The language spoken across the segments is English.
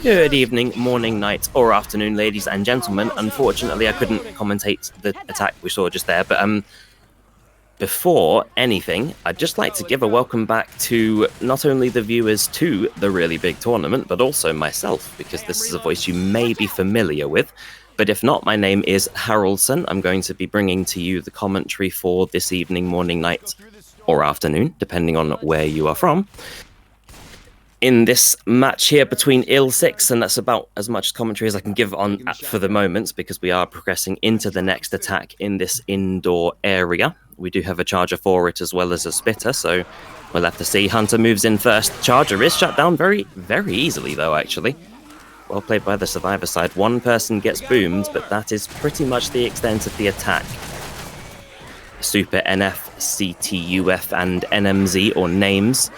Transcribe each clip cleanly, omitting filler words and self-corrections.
Good evening, morning, night, or afternoon, ladies and gentlemen. Unfortunately, I couldn't commentate the attack we saw just there, but before anything, I'd just like to give a welcome back to not only the viewers to the really big tournament, but also myself, because this is a voice you may be familiar with. But if not, my name is Haraldson. I'm going to be bringing to you the commentary for this evening, morning, night, or afternoon, depending on where you are from. In this match here between ILLsix, and that's about as much commentary as I can give on for the moment, because we are progressing into the next attack in this indoor area. We do have a charger for it as well as a spitter, so we'll have to see. Hunter moves in first. Charger is shut down very, very easily, though, actually. Well played by the survivor side. One person gets boomed, but that is pretty much the extent of the attack. Super NF, CTUF, and NMZ, or names.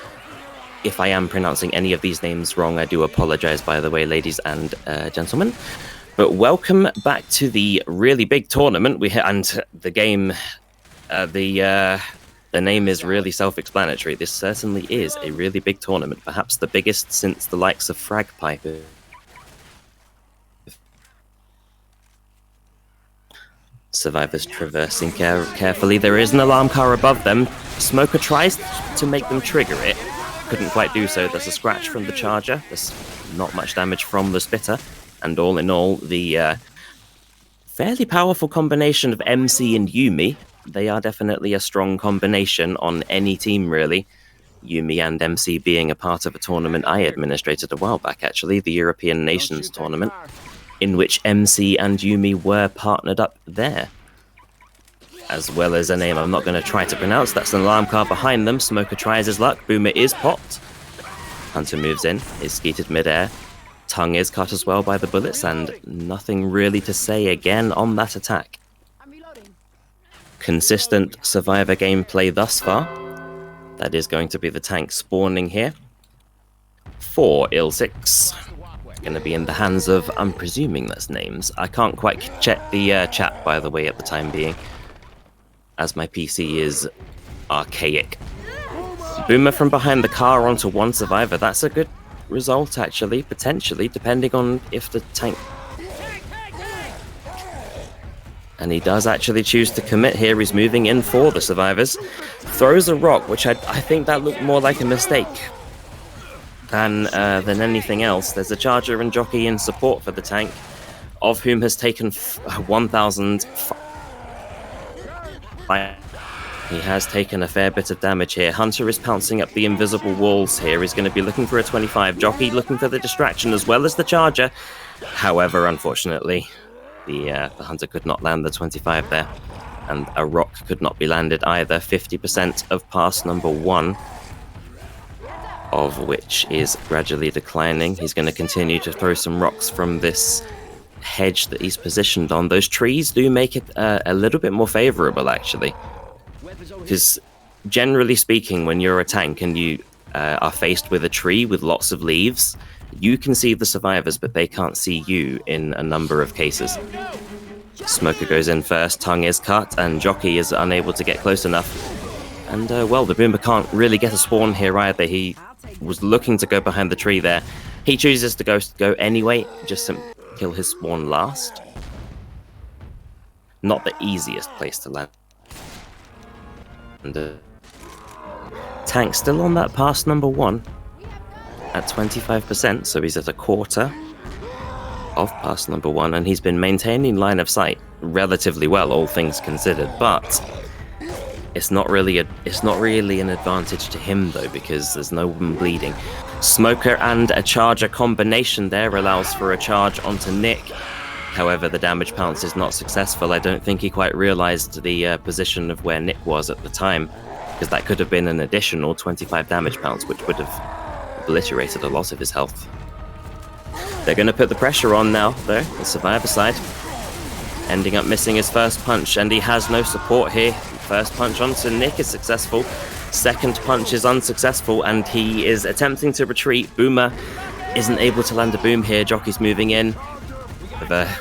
If I am pronouncing any of these names wrong, I do apologize, by the way, ladies and gentlemen. But welcome back to the really big tournament. And the game, the name is really self-explanatory. This certainly is a really big tournament, perhaps the biggest since the likes of Fragpipe. Survivors traversing carefully. There is an alarm car above them. Smoker tries to make them trigger it. Couldn't quite do so. There's a scratch from the charger. There's not much damage from the spitter. And all in all, the fairly powerful combination of MC and Yumi. They are definitely a strong combination on any team, really. Yumi and MC being a part of a tournament I administrated a while back, actually. The European Nations Tournament, in which MC and Yumi were partnered up there. As well as a name I'm not going to try to pronounce. That's an alarm car behind them. Smoker tries his luck. Boomer is popped. Hunter moves in. Is skeeted midair. Tongue is cut as well by the bullets, and nothing really to say again on that attack. Consistent survivor gameplay thus far. That is going to be the tank spawning here. For ILLsix. Going to be in the hands of, I'm presuming that's names. I can't quite check the chat, by the way, at the time being, as my PC is archaic. Boomer from behind the car onto one survivor. That's a good result, actually, potentially, depending on if the tank... And he does actually choose to commit here. He's moving in for the survivors. Throws a rock, which I think that looked more like a mistake than anything else. There's a charger and jockey in support for the tank, of whom has taken 1,000... He has taken a fair bit of damage here. Hunter is pouncing up the invisible walls here. He's going to be looking for a 25. Jockey looking for the distraction as well as the charger. However, unfortunately, the Hunter could not land the 25 there. And a rock could not be landed either. 50% of pass number 1, of which is gradually declining. He's going to continue to throw some rocks from this hedge that he's positioned on. Those trees do make it a little bit more favorable, actually, because generally speaking, when you're a tank and you are faced with a tree with lots of leaves, you can see the survivors, but they can't see you in a number of cases. Smoker goes in first, tongue is cut, and jockey is unable to get close enough. And well, the boomer can't really get a spawn here either. He was looking to go behind the tree there. He chooses to go anyway, just to kill his spawn last. Not the easiest place to land. And tank still on that pass number 1 at 25%, so he's at a quarter of pass number 1, and he's been maintaining line of sight relatively well, all things considered. But it's not really an advantage to him though, because there's no one bleeding. Smoker and a charger combination there allows for a charge onto Nick. However, the damage pounce is not successful. I don't think he quite realized the position of where Nick was at the time, because that could have been an additional 25 damage pounce, which would have obliterated a lot of his health. They're going to put the pressure on now, though, the survivor side. Ending up missing his first punch, and he has no support here. First punch onto Nick is successful. Second punch is unsuccessful, and he is attempting to retreat. Boomer isn't able to land a boom here. Jockey's moving in.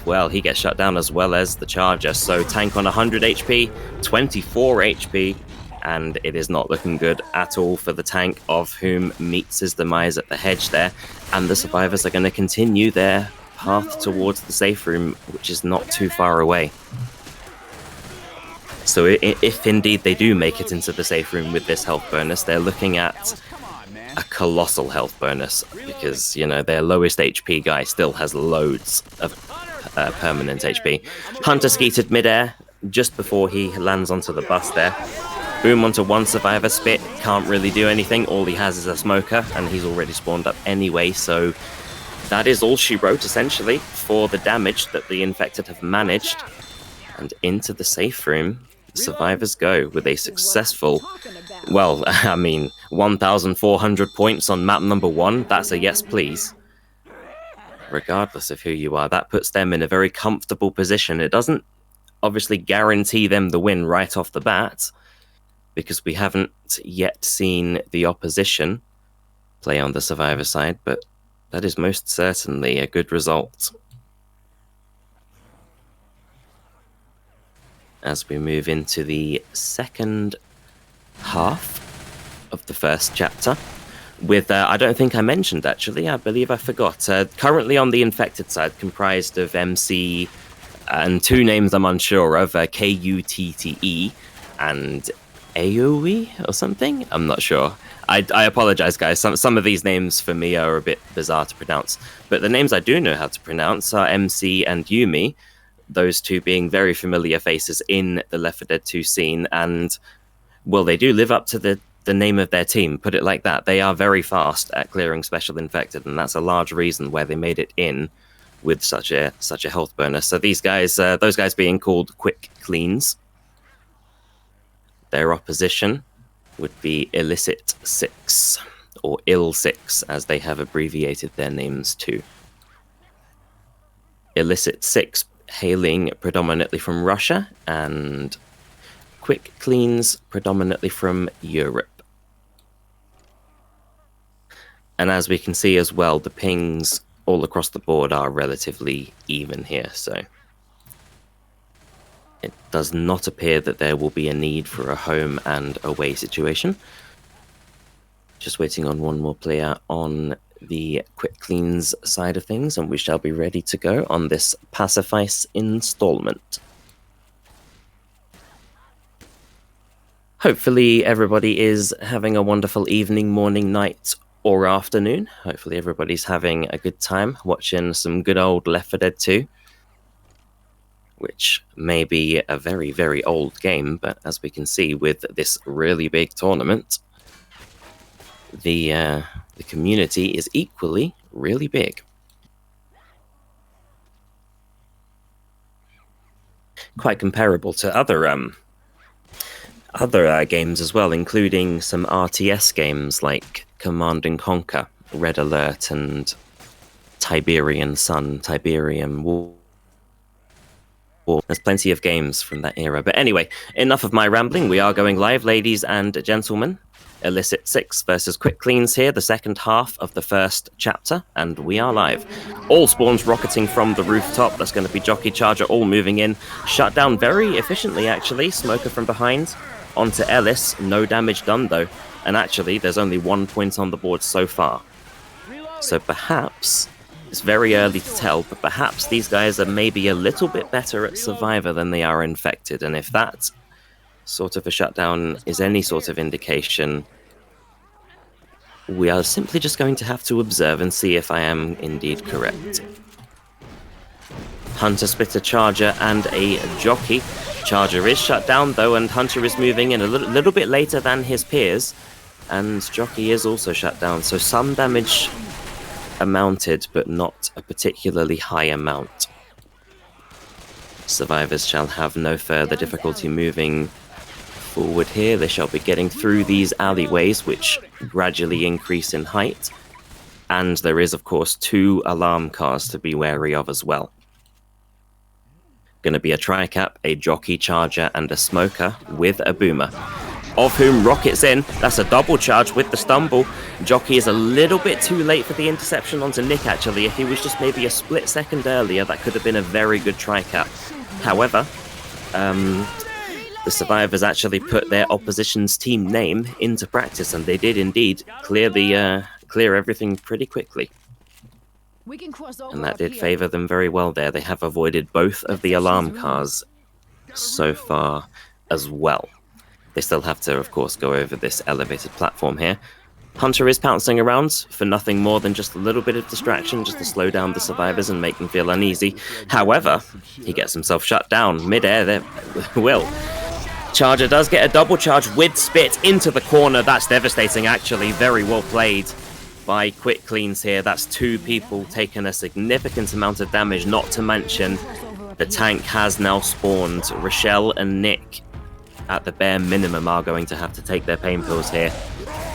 Well, he gets shut down as well as the charger. So tank on 100 HP, 24 HP. and it is not looking good at all for the tank, of whom meets his demise at the hedge there, and the survivors are going to continue their path towards the safe room, which is not too far away. So if indeed they do make it into the safe room with this health bonus, they're looking at a colossal health bonus, because, you know, their lowest HP guy still has loads of permanent HP. Hunter skeeted midair just before he lands onto the bus there. Boom onto one survivor. Spit can't really do anything. All he has is a smoker, and he's already spawned up anyway, so that is all she wrote, essentially, for the damage that the infected have managed. And into the safe room, survivors go with a successful, well, I mean, 1,400 points on map number 1. That's a yes, please. Regardless of who you are, that puts them in a very comfortable position. It doesn't obviously guarantee them the win right off the bat, because we haven't yet seen the opposition play on the survivor side, but that is most certainly a good result. As we move into the second half of the first chapter, with, I don't think I mentioned actually, I believe I forgot, currently on the infected side, comprised of MC and two names I'm unsure of, KUTTE and AOE or something? I'm not sure. I apologize, guys. Some of these names for me are a bit bizarre to pronounce, but the names I do know how to pronounce are MC and Yumi, those two being very familiar faces in the Left 4 Dead 2 scene, and, well, they do live up to the name of their team, put it like that. They are very fast at clearing special infected, and that's a large reason why they made it in with such a health bonus. So these guys, those guys being called QUICKCLEANS. Their opposition would be ILLsix, or ILLsix, as they have abbreviated their names to. ILLsix hailing predominantly from Russia, and QUICKCLEANS predominantly from Europe. And as we can see as well, the pings all across the board are relatively even here, so it does not appear that there will be a need for a home and away situation. Just waiting on one more player on the QUICKCLEANS side of things, and we shall be ready to go on this Pacifice installment. Hopefully everybody is having a wonderful evening, morning, night, or afternoon. Hopefully everybody's having a good time watching some good old Left 4 Dead 2, which may be a very, very old game, but as we can see with this really big tournament, the community is equally really big. Quite comparable to other games as well, including some RTS games like Command & Conquer, Red Alert, and Tiberian Sun, Tiberian War. There's plenty of games from that era. But anyway, enough of my rambling. We are going live, ladies and gentlemen. ILLsix versus QUICKCLEANS here, the second half of the first chapter, and we are live. All spawns rocketing from the rooftop. That's going to be Jockey Charger all moving in. Shut down very efficiently, actually. Smoker from behind onto Ellis. No damage done, though. And actually, there's only 1 point on the board so far. So perhaps, it's very early to tell, but perhaps these guys are maybe a little bit better at Survivor than they are Infected. And if that sort of a shutdown is any sort of indication, we are simply just going to have to observe and see if I am indeed correct. Hunter split a Charger and a Jockey. Charger is shut down though, and Hunter is moving in a little bit later than his peers, and Jockey is also shut down, so some damage amounted, but not a particularly high amount. Survivors shall have no further difficulty moving forward here. They shall be getting through these alleyways, which gradually increase in height, and there is of course 2 alarm cars to be wary of as well. Going to be a Tricap, a Jockey, Charger, and a Smoker with a Boomer, of whom Rocket's in. That's a double charge with the stumble. Jockey is a little bit too late for the interception onto Nick, actually. If he was just maybe a split second earlier, that could have been a very good Tricap. However, the survivors actually put their opposition's team name into practice, and they did indeed clear everything pretty quickly. And that did favor them very well there. They have avoided both of the alarm cars so far as well. They still have to, of course, go over this elevated platform here. Hunter is pouncing around for nothing more than just a little bit of distraction, just to slow down the survivors and make them feel uneasy. However, he gets himself shut down mid-air there. Will. Charger does get a double charge with Spit into the corner. That's devastating, actually. Very well played by QUICKCLEANS here. That's two people taking a significant amount of damage, not to mention the tank has now spawned. Rochelle and Nick, at the bare minimum, are going to have to take their pain pills here.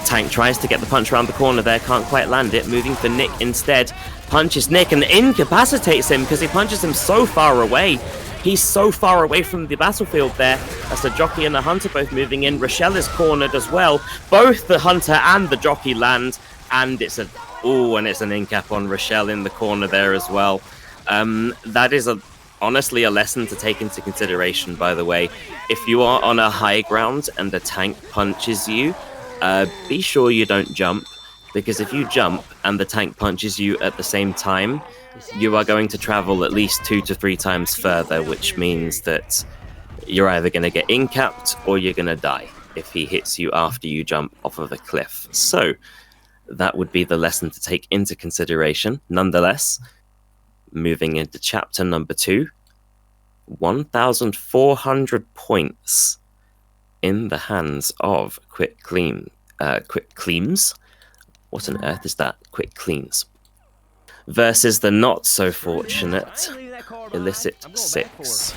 Tank tries to get the punch around the corner there, can't quite land it, moving for Nick instead. Punches Nick and incapacitates him because he punches him so far away. He's so far away from the battlefield there. That's the jockey and the hunter both moving in. Rochelle is cornered as well. Both the hunter and the jockey land, and it's an incap on Rochelle in the corner there as well. That is honestly a lesson to take into consideration, by the way. If you are on a high ground and the tank punches you, be sure you don't jump, because if you jump and the tank punches you at the same time, you are going to travel at least 2 to 3 times further, which means that you're either going to get incapped or you're going to die if he hits you after you jump off of a cliff. So that would be the lesson to take into consideration. Nonetheless, moving into chapter number 2, 1,400 points in the hands of QUICKCLEANS. What on earth is that? QUICKCLEANS. Versus the not so fortunate ILLsix,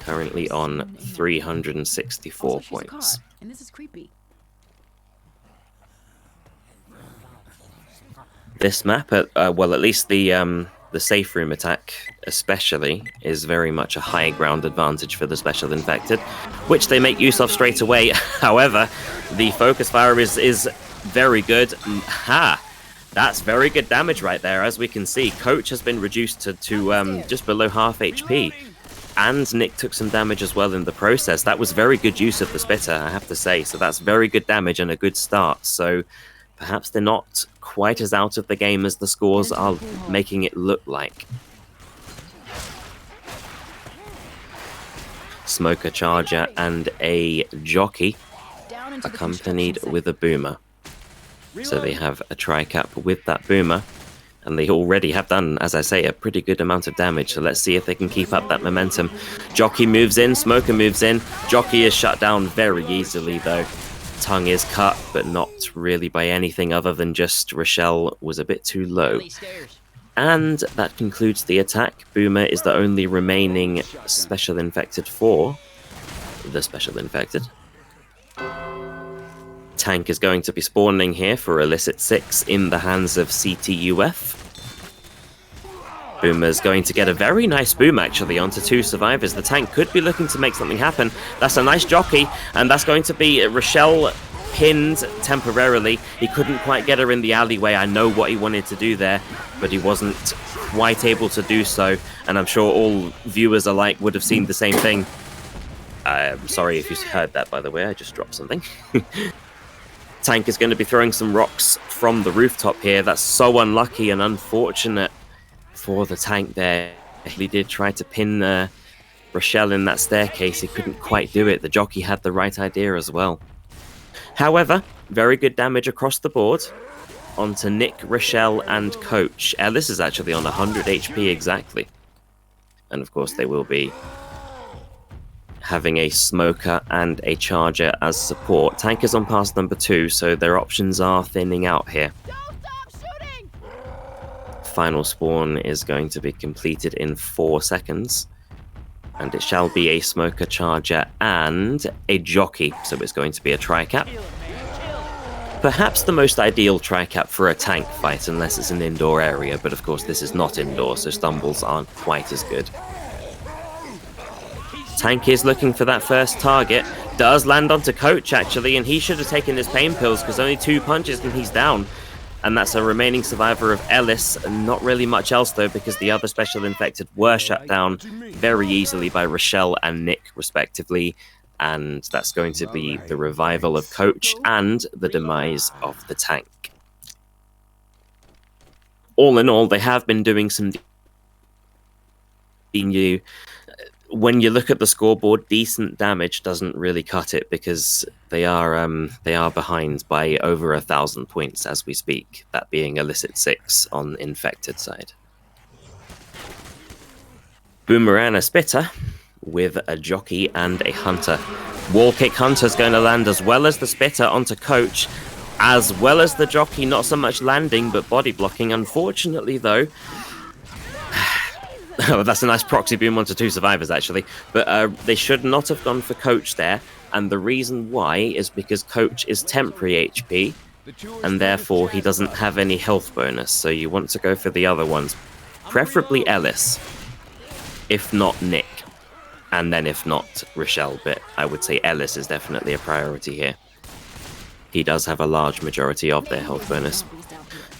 currently on 364 points. And this is creepy. This map, well, at least the safe room attack especially, is very much a high ground advantage for the special infected, which they make use of straight away. However, the focus fire is very good. That's very good damage right there. As we can see, Coach has been reduced to just below half HP, and Nick took some damage as well in the process. That was very good use of the spitter, I have to say. So that's very good damage and a good start. So perhaps they're not quite as out of the game as the scores are making it look like. Smoker, Charger, and a jockey, accompanied with a boomer. So they have a tri-cap with that boomer, and they already have done, as I say, a pretty good amount of damage. So let's see if they can keep up that momentum. Jockey moves in, Smoker moves in. Jockey is shut down very easily, though. Tongue is cut, but not really by anything other than just Rochelle was a bit too low. And that concludes the attack. Boomer is the only remaining special infected for the special infected. Tank is going to be spawning here for ILLsix in the hands of CTUF. Boomer's going to get a very nice boom, actually, onto 2 survivors. The tank could be looking to make something happen. That's a nice jockey, and that's going to be Rochelle pinned temporarily. He couldn't quite get her in the alleyway. I know what he wanted to do there, but he wasn't quite able to do so, and I'm sure all viewers alike would have seen the same thing. I'm sorry if you heard that, by the way. I just dropped something. Tank is going to be throwing some rocks from the rooftop here. That's so unlucky and unfortunate for the tank there. He did try to pin Rochelle in that staircase. He couldn't quite do it. The jockey had the right idea as well. However, very good damage across the board onto Nick, Rochelle, and Coach. Ellis is actually on 100 HP exactly. And of course they will be having a Smoker and a Charger as support. Tank is on pass number 2, so their options are thinning out here. Final spawn is going to be completed in 4 seconds. And it shall be a Smoker, Charger, and a Jockey. So it's going to be a tri-cap. Perhaps the most ideal tri-cap for a tank fight, unless it's an indoor area. But of course this is not indoor, so stumbles aren't quite as good. Tank is looking for that first target. Does land onto Coach, actually, and he should have taken his pain pills because only 2 punches and he's down. And that's a remaining survivor of Ellis. Not really much else, though, because the other special infected were shut down very easily by Rochelle and Nick, respectively. and that's going to be the revival of Coach and the demise of the tank. All in all, they have been doing some new. When you look at the scoreboard, decent damage doesn't really cut it because they are behind by over 1,000 points as we speak. That being ILLsix on infected side. Boomerang a Spitter with a Jockey and a Hunter. Wall kick Hunter's going to land as well as the Spitter onto Coach, as well as the Jockey. Not so much landing, but body blocking. Unfortunately, though. Oh, that's a nice proxy boom onto 2 survivors, actually. But they should not have gone for Coach there. And the reason why is because Coach is temporary HP, and therefore he doesn't have any health bonus. So you want to go for the other ones. Preferably Ellis, if not Nick. And then if not, Rochelle. But I would say Ellis is definitely a priority here. He does have a large majority of their health bonus.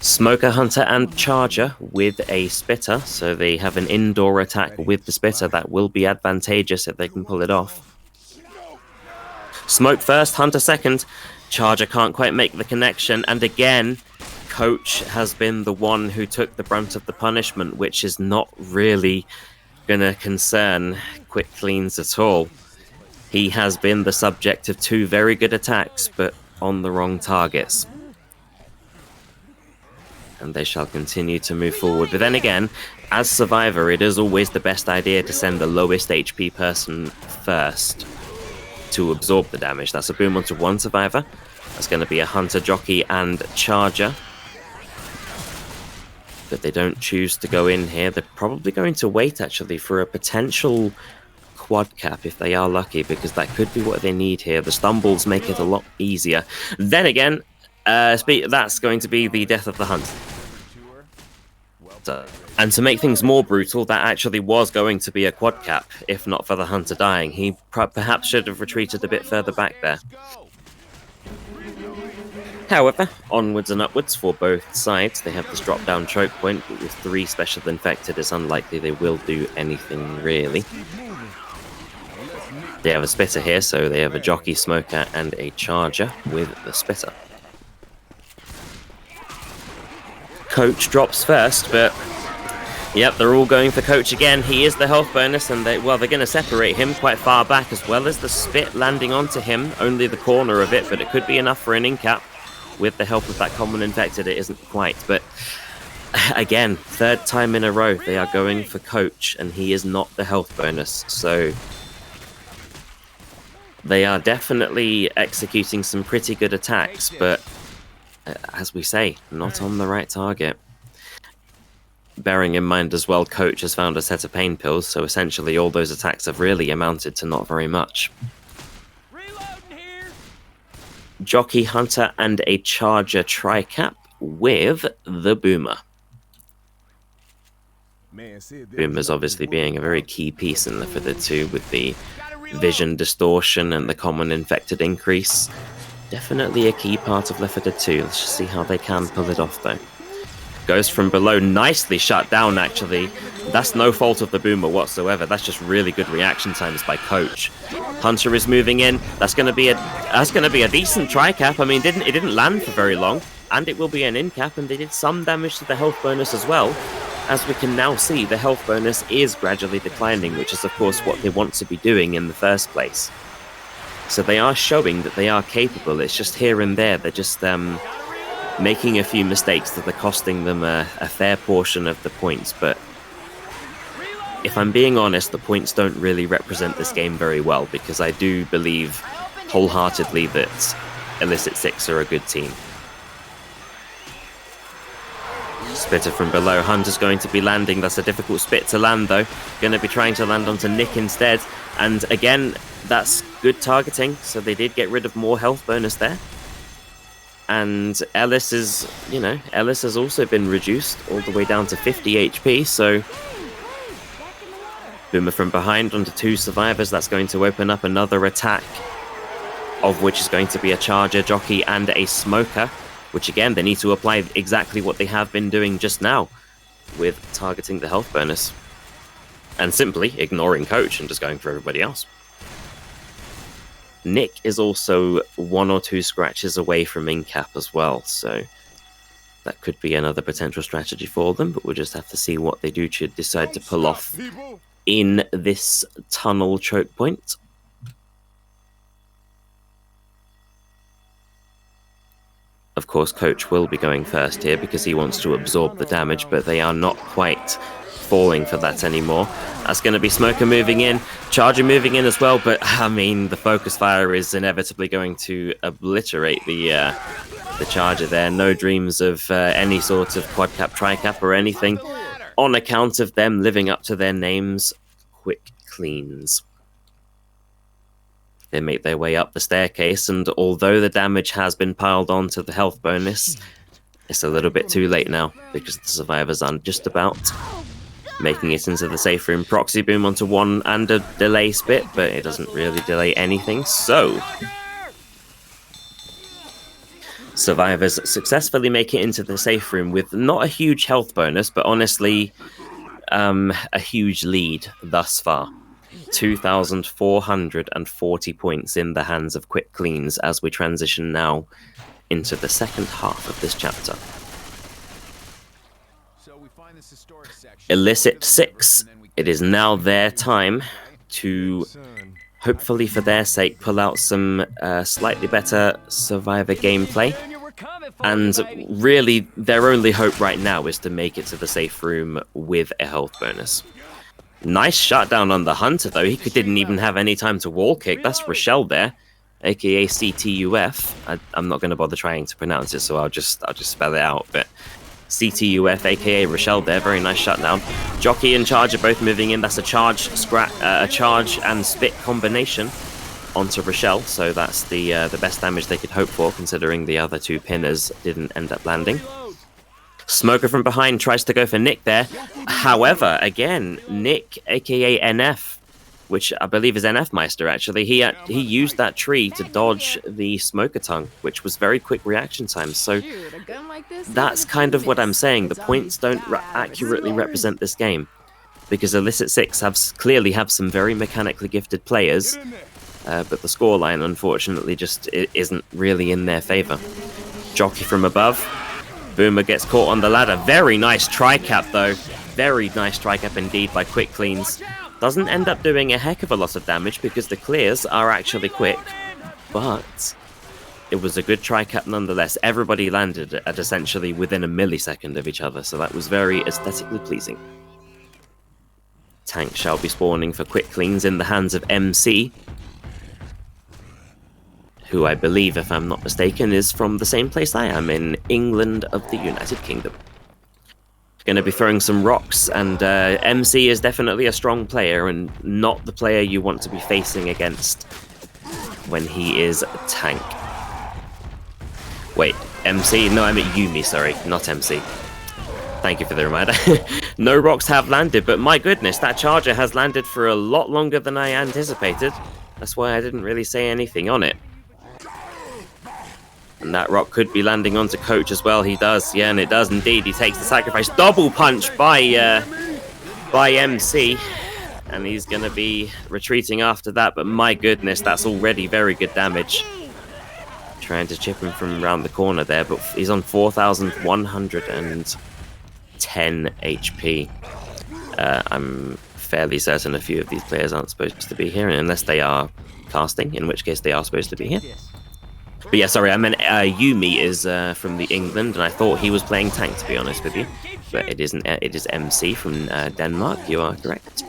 Smoker, Hunter, and Charger with a Spitter. So they have an indoor attack with the Spitter. That will be advantageous if they can pull it off. Smoke first, Hunter second. Charger can't quite make the connection. And again, Coach has been the one who took the brunt of the punishment, which is not really going to concern QUICKCLEANS at all. He has been the subject of 2 very good attacks, but on the wrong targets. And they shall continue to move forward. But then again, as Survivor, it is always the best idea to send the lowest HP person first to absorb the damage. That's a boom onto 1 Survivor. That's going to be a Hunter, Jockey, and Charger. But they don't choose to go in here. They're probably going to wait, actually, for a potential quad cap if they are lucky, because that could be what they need here. The stumbles make it a lot easier. Then again, that's going to be the death of the Hunter. And to make things more brutal, that actually was going to be a quad cap, if not for the Hunter dying. He perhaps should have retreated a bit further back there. However, onwards and upwards for both sides. They have this drop-down choke point, but with 3 special infected, it's unlikely they will do anything really. They have a Spitter here, so they have a Jockey, Smoker, and a Charger with the Spitter. Coach drops first, but yep, they're all going for Coach again. He is the health bonus, and they're going to separate him quite far back, as well as the Spit landing onto him. Only the corner of it, but it could be enough for an in-cap. With the help of that common infected, it isn't quite. But again, 3rd time in a row, they are going for Coach, and he is not the health bonus. So they are definitely executing some pretty good attacks, but as we say, not on the right target. Bearing in mind as well, Coach has found a set of pain pills, so essentially all those attacks have really amounted to not very much. Jockey, Hunter, and a Charger tri-cap with the Boomer. Boomer's obviously being a very key piece in Left 4 Dead 2 with the vision distortion and the common infected increase. Definitely a key part of Left 4 Dead 2. Let's just see how they can pull it off, though. Goes from below, nicely shut down, actually. That's no fault of the Boomer whatsoever. That's just really good reaction times by Coach. Hunter is moving in. That's going to be a decent tri-cap. I mean, it didn't land for very long, and it will be an in-cap, and they did some damage to the health bonus as well. As we can now see, the health bonus is gradually declining, which is, of course, what they want to be doing in the first place. So they are showing that they are capable. It's just here and there. They're just making a few mistakes that are costing them a fair portion of the points. But if I'm being honest, the points don't really represent this game very well, because I do believe wholeheartedly that ILLsix are a good team. Spitter from below. Hunter's going to be landing. That's a difficult spit to land, though. Going to be trying to land onto Nick instead. And again, that's good targeting. So they did get rid of more health bonus there. And Ellis has also been reduced all the way down to 50 HP. So Boomer from behind onto 2 survivors. That's going to open up another attack, of which is going to be a Charger, Jockey, and a Smoker. Which again, they need to apply exactly what they have been doing just now with targeting the health bonus. And simply ignoring Coach and just going for everybody else. Nick is also 1 or 2 scratches away from incap as well, so that could be another potential strategy for them, but we'll just have to see what they do to decide to pull off in this tunnel choke point. Of course, Coach will be going first here because he wants to absorb the damage, but they are not quite falling for that anymore. That's going to be Smoker moving in, Charger moving in as well, but I mean, the focus fire is inevitably going to obliterate the Charger there. No dreams of any sort of quad cap, tri cap or anything on account of them living up to their names, Quick Cleans. They make their way up the staircase, and although the damage has been piled on to the health bonus, it's a little bit too late now because the survivors are just about making it into the safe room. Proxy boom onto 1 and a delay spit, but it doesn't really delay anything, so survivors successfully make it into the safe room with not a huge health bonus, but honestly, a huge lead thus far. 2,440 points in the hands of Quick Cleans as we transition now into the second half of this chapter. ILLsix, it is now their time to, hopefully for their sake, pull out some slightly better survivor gameplay. And really, their only hope right now is to make it to the safe room with a health bonus. Nice shutdown on the Hunter, though. He didn't even have any time to wall kick. That's Rochelle there, aka CTUF. I'm not going to bother trying to pronounce it, so I'll just spell it out. But CTUF, aka Rochelle there. Very nice shutdown. Jockey and Charger both moving in. That's a charge and spit combination onto Rochelle. So that's the best damage they could hope for, considering the other 2 pinners didn't end up landing. Smoker from behind tries to go for Nick there. However, again, Nick, aka NF, which I believe is NF Meister actually, he used that tree to dodge the Smoker tongue, which was very quick reaction time. So that's kind of what I'm saying. The points don't accurately represent this game because ILLsix clearly have some very mechanically gifted players, but the scoreline unfortunately just isn't really in their favor. Jockey from above. Boomer gets caught on the ladder. Very nice tri-cap, though. Very nice tri-cap indeed by Quick Cleans. Doesn't end up doing a heck of a lot of damage because the clears are actually quick, but it was a good tri-cap nonetheless. Everybody landed at essentially within a millisecond of each other, so that was very aesthetically pleasing. Tank shall be spawning for Quick Cleans in the hands of MC, who I believe, if I'm not mistaken, is from the same place I am, in England of the United Kingdom. Going to be throwing some rocks, and MC is definitely a strong player and not the player you want to be facing against when he is a tank. Wait, MC? No, I meant Yumi, sorry, not MC. Thank you for the reminder. No rocks have landed, but my goodness, that charger has landed for a lot longer than I anticipated. That's why I didn't really say anything on it. And that rock could be landing onto Coach as well. He does, yeah, and it does indeed. He takes the sacrifice. Double punch by MC. And he's going to be retreating after that. But my goodness, that's already very good damage. Trying to chip him from around the corner there. But he's on 4,110 HP. I'm fairly certain a few of these players aren't supposed to be here. Unless they are casting, in which case they are supposed to be here. But yeah, sorry, I meant Yumi is from the England, and I thought he was playing tank, to be honest with you. But it isn't. It is MC from Denmark. You are correct.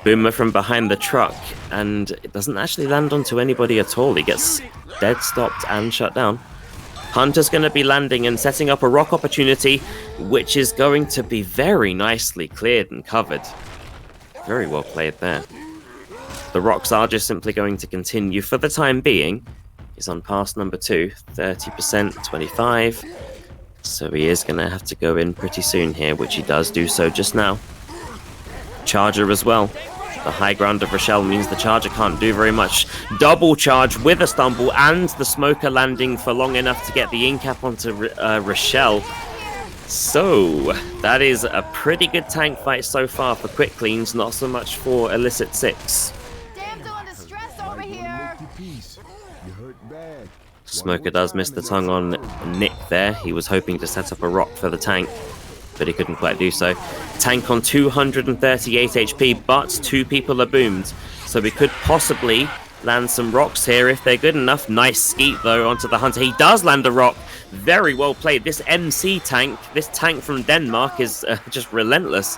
Boomer from behind the truck, and it doesn't actually land onto anybody at all. He gets dead stopped and shut down. Hunter's going to be landing and setting up a rock opportunity, which is going to be very nicely cleared and covered. Very well played there. The rocks are just simply going to continue for the time being. He's on pass number 2, 30%, 25. So he is going to have to go in pretty soon here, which he does do so just now. Charger as well. The high ground of Rochelle means the Charger can't do very much. Double charge with a stumble and the Smoker landing for long enough to get the incap onto Rochelle. So, that is a pretty good tank fight so far for Quick Cleans, not so much for ILLsix. Smoker does miss the tongue on Nick there. He was hoping to set up a rock for the tank, but he couldn't quite do so. Tank on 238 HP, but 2 people are boomed. So we could possibly land some rocks here if they're good enough. Nice skeet, though, onto the Hunter. He does land a rock. Very well played. This MC tank, this tank from Denmark, is just relentless.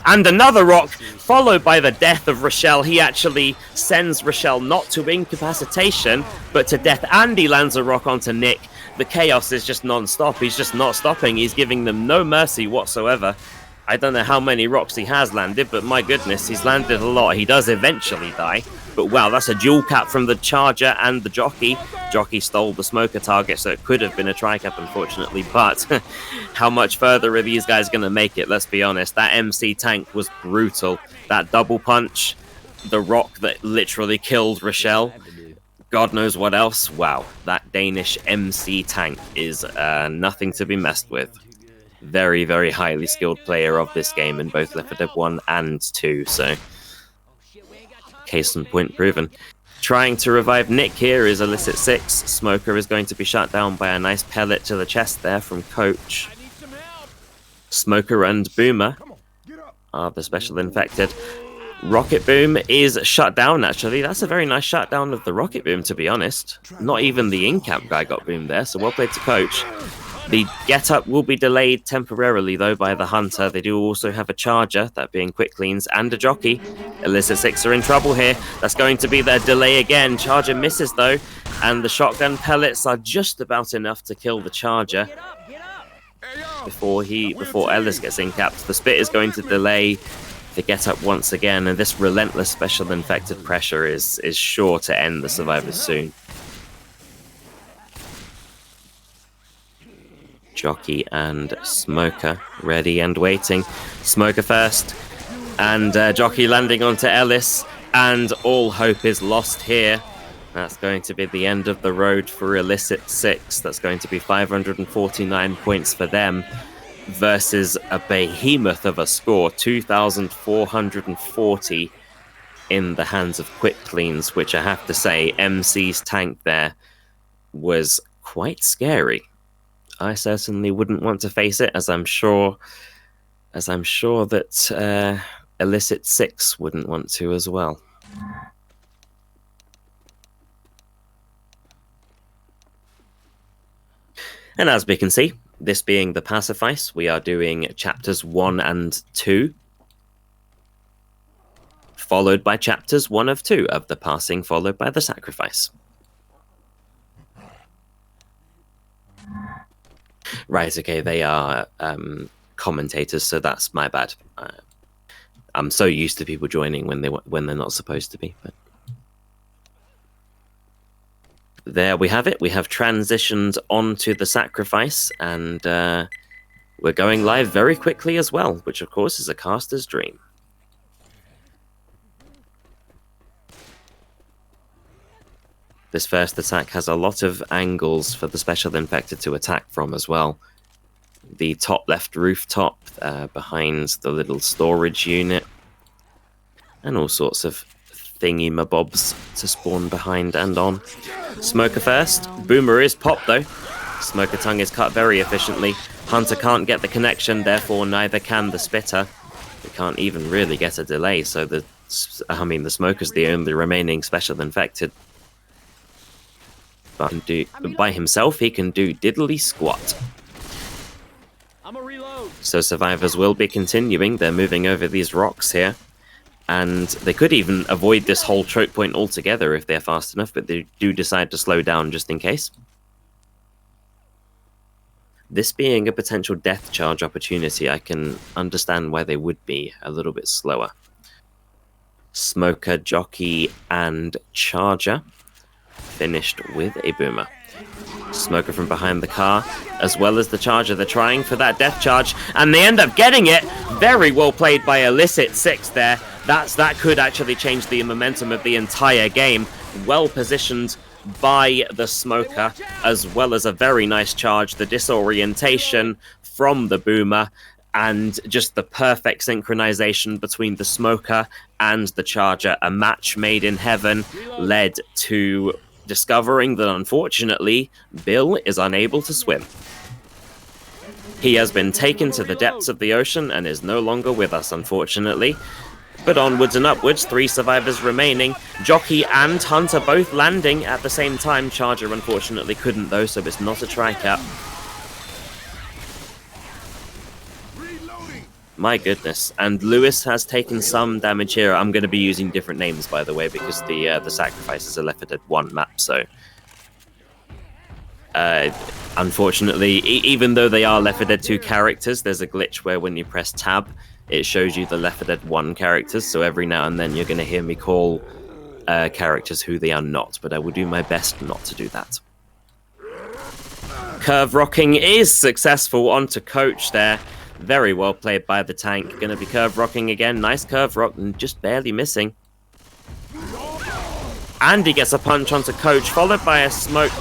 And another rock, followed by the death of Rochelle. He actually sends Rochelle not to incapacitation, but to death. And he lands a rock onto Nick. The chaos is just non-stop. He's just not stopping. He's giving them no mercy whatsoever. I don't know how many rocks he has landed, but my goodness, he's landed a lot. He does eventually die. But wow, that's a dual cap from the Charger and the Jockey. Jockey stole the Smoker target, so it could have been a tri-cap, unfortunately. But how much further are these guys going to make it? Let's be honest. That MC tank was brutal. That double punch, the rock that literally killed Rochelle. God knows what else. Wow, that Danish MC tank is nothing to be messed with. Very, very highly skilled player of this game in both Left 4 Dead 1 and 2, so case in point proven. Trying to revive Nick here is ILLsix. Smoker is going to be shut down by a nice pellet to the chest there from Coach. Smoker and Boomer are the special infected. Rocket Boom is shut down, actually. That's a very nice shutdown of the Rocket Boom, to be honest. Not even the in-cap guy got boomed there, so well played to Coach. The get-up will be delayed temporarily, though, by the Hunter. They do also have a Charger, that being QUICKCLEANS, and a Jockey. ILLsix are in trouble here. That's going to be their delay again. Charger misses, though, and the shotgun pellets are just about enough to kill the Charger before Ellis gets in-capped. The Spit is going to delay the get-up once again, and this relentless special infected pressure is sure to end the survivors soon. Jockey and Smoker ready and waiting. Smoker first, and Jockey landing onto Ellis, and all hope is lost here. That's going to be the end of the road for ILLsix. That's going to be 549 points for them versus a behemoth of a score, 2,440 in the hands of QUICKCLEANS, which I have to say, MC's tank there was quite scary. I certainly wouldn't want to face it, as I'm sure that ILLsix wouldn't want to as well. And as we can see, this being the Pacifice, we are doing chapters 1 and 2, followed by chapters 1 of 2 of the Passing, followed by the Sacrifice. Right, okay, they are commentators, so that's my bad. I'm so used to people joining when they're not supposed to be. But there we have it. We have transitioned onto the Sacrifice, and we're going live very quickly as well, which of course is a caster's dream. This first attack has a lot of angles for the special infected to attack from as well. The top left rooftop, behind the little storage unit, and all sorts of thingy-mabobs to spawn behind and on. Smoker first. Boomer is popped, though. Smoker tongue is cut very efficiently. Hunter can't get the connection, therefore neither can the Spitter. They can't even really get a delay, so the Smoker's the only remaining special infected. But by himself, he can do diddly squat. So survivors will be continuing. They're moving over these rocks here. And they could even avoid this whole choke point altogether if they're fast enough, but they do decide to slow down just in case. This being a potential death charge opportunity, I can understand why they would be a little bit slower. Smoker, Jockey, and Charger finished with a Boomer. Smoker from behind the car, as well as the Charger. They're trying for that death charge, and they end up getting it. Very well played by ILLsix there. That could actually change the momentum of the entire game. Well positioned by the Smoker, as well as a very nice charge. The disorientation from the Boomer, and just the perfect synchronization between the Smoker and the Charger. A match made in heaven led to discovering that unfortunately, Bill is unable to swim. He has been taken to the depths of the ocean and is no longer with us, unfortunately. But onwards and upwards, 3 survivors remaining. Jockey and Hunter both landing at the same time. Charger unfortunately couldn't though, so it's not a tri-cap. My goodness. And Lewis has taken some damage here. I'm going to be using different names, by the way, because the sacrifices are Left 4 Dead 1 map, so... unfortunately, even though they are Left 4 Dead 2 characters, there's a glitch where when you press tab, it shows you the Left 4 Dead 1 characters, so every now and then you're going to hear me call characters who they are not, but I will do my best not to do that. Curve rocking is successful onto Coach there. Very well played by the tank. Going to be curve rocking again. Nice curve rock and just barely missing. And he gets a punch onto Coach, followed by a smoke.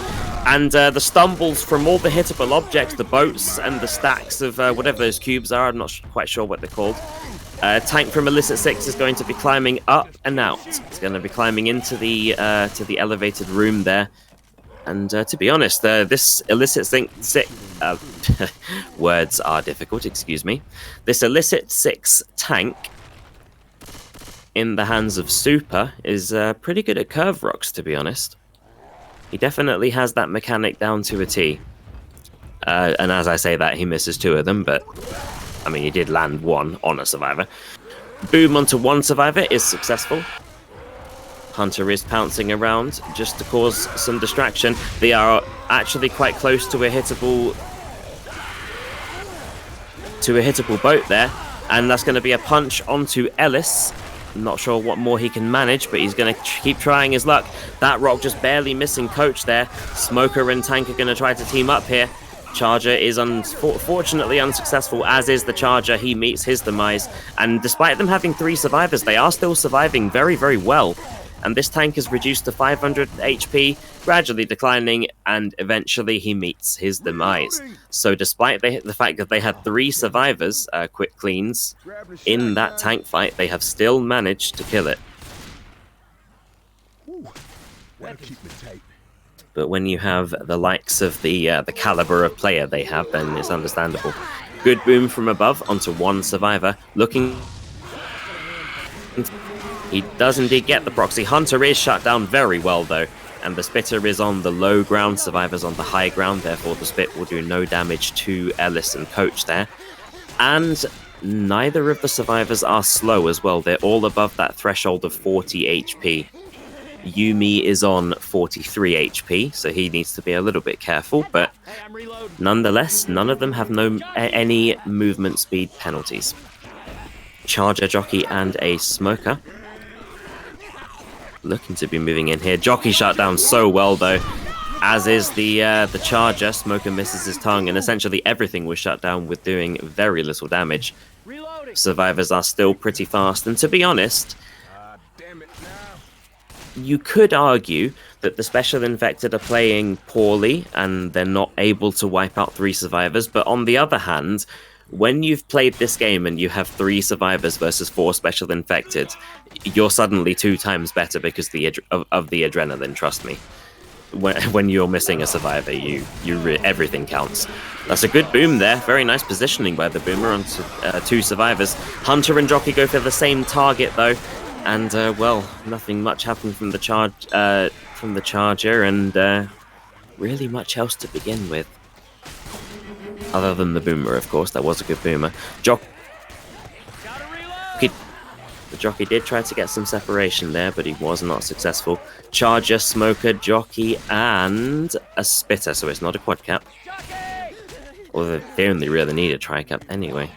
And the stumbles from all the hittable objects, the boats and the stacks of whatever those cubes are. I'm not quite sure what they're called. Tank from ILLsix is going to be climbing up and out. It's going to be climbing into the elevated room there. And to be honest, this ILLsix... words are difficult, excuse me. This ILLsix tank, in the hands of Super, is pretty good at curve rocks, to be honest. He definitely has that mechanic down to a T. And as I say that, he misses 2 of them, but... I mean, he did land 1 on a survivor. Boom onto 1 survivor is successful. Hunter is pouncing around just to cause some distraction. They are actually quite close to a hittable boat there, and that's going to be a punch onto Ellis. I'm not sure what more he can manage, but he's going to keep trying his luck. That rock just barely missing Coach there. Smoker and Tank are going to try to team up here. Charger is unfortunately unsuccessful, as is the Charger. He meets his demise, and despite them having 3 survivors, they are still surviving very, very well. And this tank is reduced to 500 HP, gradually declining, and eventually he meets his demise. So despite the fact that they had 3 survivors, quick cleans, in that tank fight, they have still managed to kill it. But when you have the likes of the caliber of player they have, then it's understandable. Good boom from above onto 1 survivor, looking... He does indeed get the proxy. Hunter is shut down very well, though, and the spitter is on the low ground, survivors on the high ground, therefore the spit will do no damage to Ellis and Coach there. And neither of the survivors are slow as well. They're all above that threshold of 40 HP. Yumi is on 43 HP, so he needs to be a little bit careful, but nonetheless, none of them have any movement speed penalties. Charger, Jockey, and a Smoker looking to be moving in here. Jockey shut down so well, though, as is the Charger. Smoker misses his tongue, and essentially everything was shut down with doing very little damage. Survivors are still pretty fast, and to be honest, you could argue that the Special Infected are playing poorly, and they're not able to wipe out 3 survivors, but on the other hand, when you've played this game and you have 3 survivors versus 4 Special Infected, you're suddenly 2 times better because of the adrenaline, trust me. When you're missing a survivor, everything counts. That's a good boom there. Very nice positioning by the boomer onto 2 survivors. Hunter and Jockey go for the same target, though. And, well, nothing much happened from the Charger, and really much else to begin with. Other than the boomer, of course. That was a good boomer. The Jockey did try to get some separation there, but he was not successful. Charger, Smoker, Jockey, and a Spitter, so it's not a quad cap. Although they only really need a tri-cap anyway.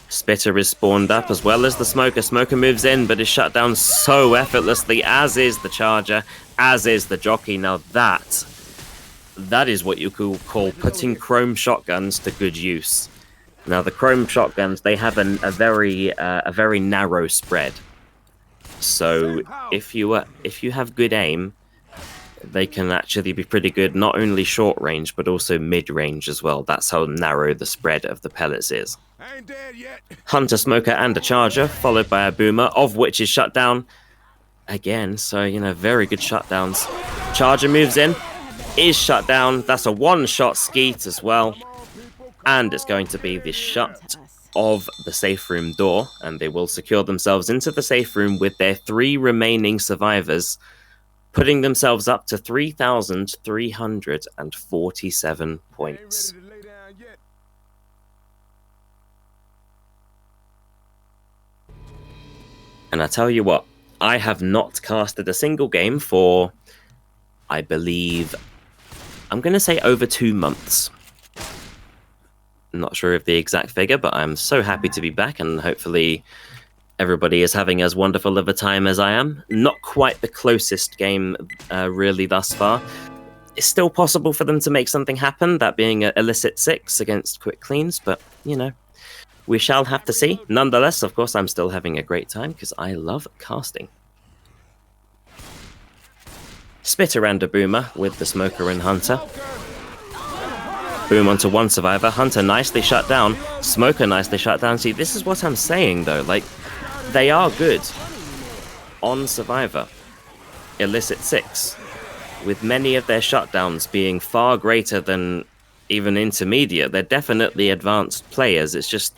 Spitter is spawned up, as well as the Smoker. Smoker moves in, but is shut down so effortlessly, as is the Charger, as is the Jockey. Now that is what you could call putting chrome shotguns to good use. Now, the chrome shotguns, they have a very narrow spread. So if you have good aim, they can actually be pretty good, not only short range, but also mid range as well. That's how narrow the spread of the pellets is. Hunter, Smoker, and a Charger, followed by a Boomer, of which is shut down again. So, very good shutdowns. Charger moves in, is shut down. That's a one-shot skeet as well. And it's going to be the shut of the safe room door, and they will secure themselves into the safe room with their 3 remaining survivors, putting themselves up to 3,347 points. And I tell you what, I have not casted a single game for, I believe, I'm going to say over 2 months. I'm not sure of the exact figure, but I'm so happy to be back, and hopefully everybody is having as wonderful of a time as I am. Not quite the closest game really thus far. It's still possible for them to make something happen, that being ILLsix against QUICKCLEANS, but, you know, we shall have to see. Nonetheless, of course, I'm still having a great time because I love casting. Spitter and a Boomer with the Smoker and Hunter. Boom onto one survivor. Hunter nicely shut down. Smoker nicely shut down. See, this is what I'm saying, though. Like, they are good on survivor. ILLsix, with many of their shutdowns being far greater than even intermediate. They're definitely advanced players. It's just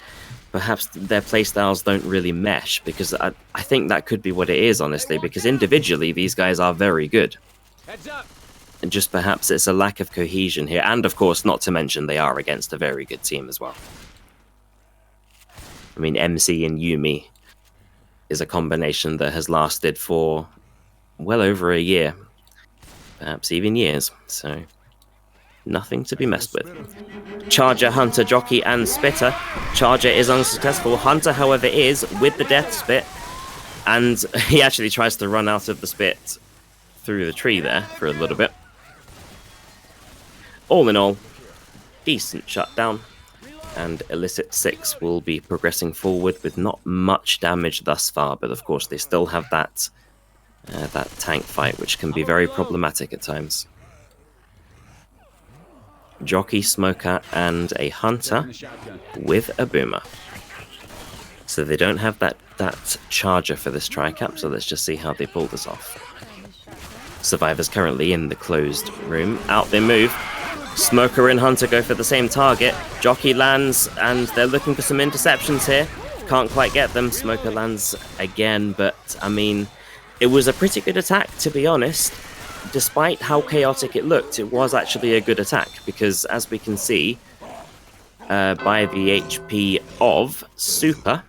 perhaps their playstyles don't really mesh, because I think that could be what it is, honestly, because individually these guys are very good. And just perhaps it's a lack of cohesion here. And of course, not to mention, they are against a very good team as well. I mean, MC and Yumi is a combination that has lasted for well over a year. Perhaps even years. So, nothing to be messed with. Charger, Hunter, Jockey, and Spitter. Charger is unsuccessful. Hunter, however, is with the death spit. And he actually tries to run out of the spit through the tree there for a little bit. All in all, decent shutdown, and ILLsix will be progressing forward with not much damage thus far, but of course they still have that tank fight, which can be very problematic at times. Jockey, Smoker, and a Hunter with a Boomer. So they don't have that Charger for this tri-cap, so let's just see how they pull this off. Survivors currently in the closed room. Out they move. Smoker and Hunter go for the same target. Jockey lands, and they're looking for some interceptions here. Can't quite get them. Smoker lands again, but, I mean, it was a pretty good attack, to be honest. Despite how chaotic it looked, it was actually a good attack, because, as we can see, by the HP of Super,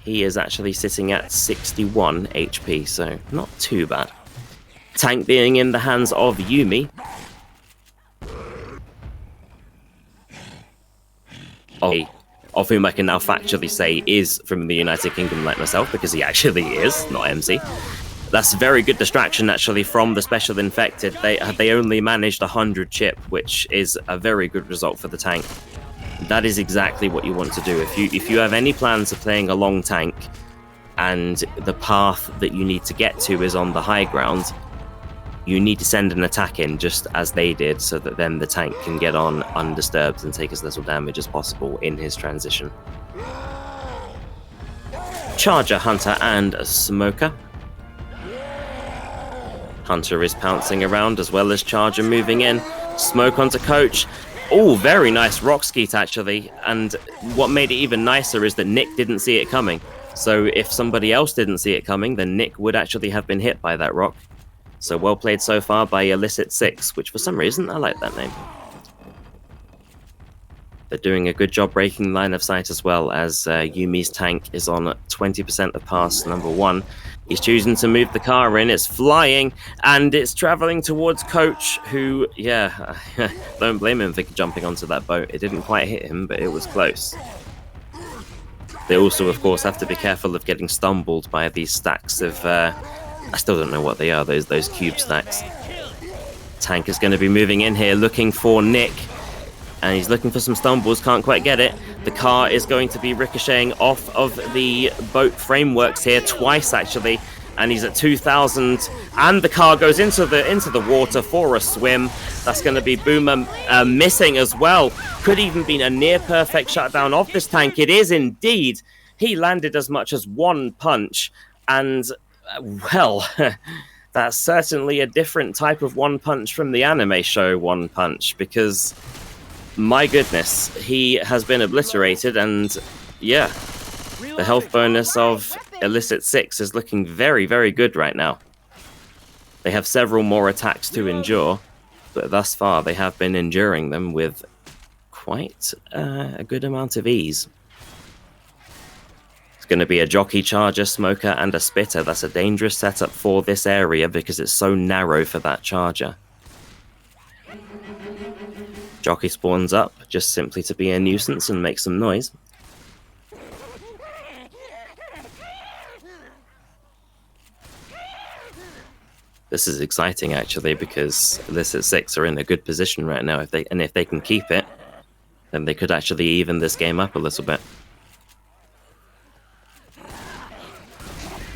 he is actually sitting at 61 HP, so not too bad. Tank being in the hands of Yumi. Of whom I can now factually say is from the United Kingdom like myself, because he actually is, not MC. That's very good distraction, actually, from the Special Infected. They only managed 100 chip, which is a very good result for the tank. That is exactly what you want to do. If you have any plans of playing a long tank, and the path that you need to get to is on the high ground, you need to send an attack in just as they did, so that then the tank can get on undisturbed and take as little damage as possible in his transition. Charger, Hunter, and a Smoker. Hunter is pouncing around as well as Charger moving in. Smoke onto Coach. Oh, very nice rock skeet, actually. And what made it even nicer is that Nick didn't see it coming. So if somebody else didn't see it coming, then Nick would actually have been hit by that rock. So well played so far by ILLsix, which for some reason, I like that name. They're doing a good job breaking line of sight as well, as Yumi's tank is on 20% of pass number 1. He's choosing to move the car in. It's flying, and it's traveling towards Coach, who, yeah, don't blame him for jumping onto that boat. It didn't quite hit him, but it was close. They also, of course, have to be careful of getting stumbled by these stacks of... I still don't know what they are, those cube stacks. Tank is going to be moving in here, looking for Nick. And he's looking for some stumbles, can't quite get it. The car is going to be ricocheting off of the boat frameworks here twice, actually. And he's at 2,000. And the car goes into the water for a swim. That's going to be Boomer missing as well. Could even be a near-perfect shutdown of this tank. It is indeed. He landed as much as one punch. And... well, That's certainly a different type of One Punch from the anime show One Punch, because my goodness, he has been obliterated, and yeah, the health bonus of ILLsix is looking very, very good right now. They have several more attacks to endure, but thus far they have been enduring them with quite a good amount of ease. It's going to be a jockey, charger, smoker, and a spitter. That's a dangerous setup for this area because it's so narrow for that charger. Jockey spawns up just simply to be a nuisance and make some noise. This is exciting actually, because ILLsix are in a good position right now. If they can keep it, then they could actually even this game up a little bit.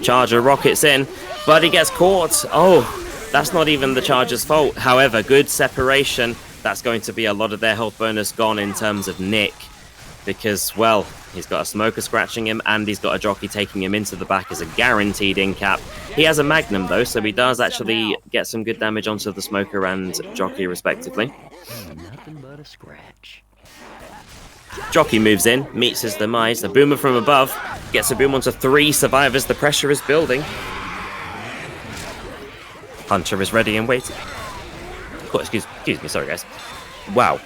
Charger rockets in, but he gets caught. Oh, that's not even the charger's fault. However, good separation. That's going to be a lot of their health bonus gone in terms of Nick, because, well, he's got a smoker scratching him and he's got a jockey taking him into the back as a guaranteed in-cap. He has a magnum though, so he does actually get some good damage onto the smoker and jockey respectively. Nothing but a scratch. Jockey moves in, meets his demise. The boomer from above gets a boom onto 3 survivors. The pressure is building. Hunter is ready and waiting. Oh, excuse me, sorry guys. Wow.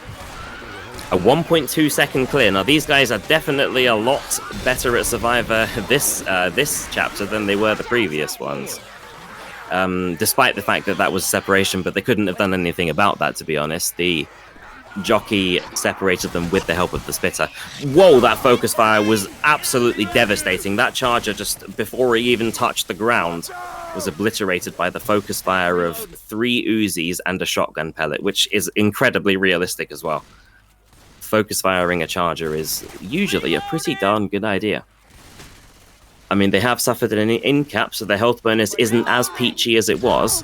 A 1.2 second clear. Now these guys are definitely a lot better at Survivor this chapter than they were the previous ones. Despite the fact that that was separation, but they couldn't have done anything about that, to be honest. The jockey separated them with the help of the spitter. Whoa, that focus fire was absolutely devastating. That charger, just before he even touched the ground, was obliterated by the focus fire of 3 Uzis and a shotgun pellet, which is incredibly realistic as well. Focus firing a charger is usually a pretty darn good idea. I mean, they have suffered an in-cap, so their health bonus isn't as peachy as it was.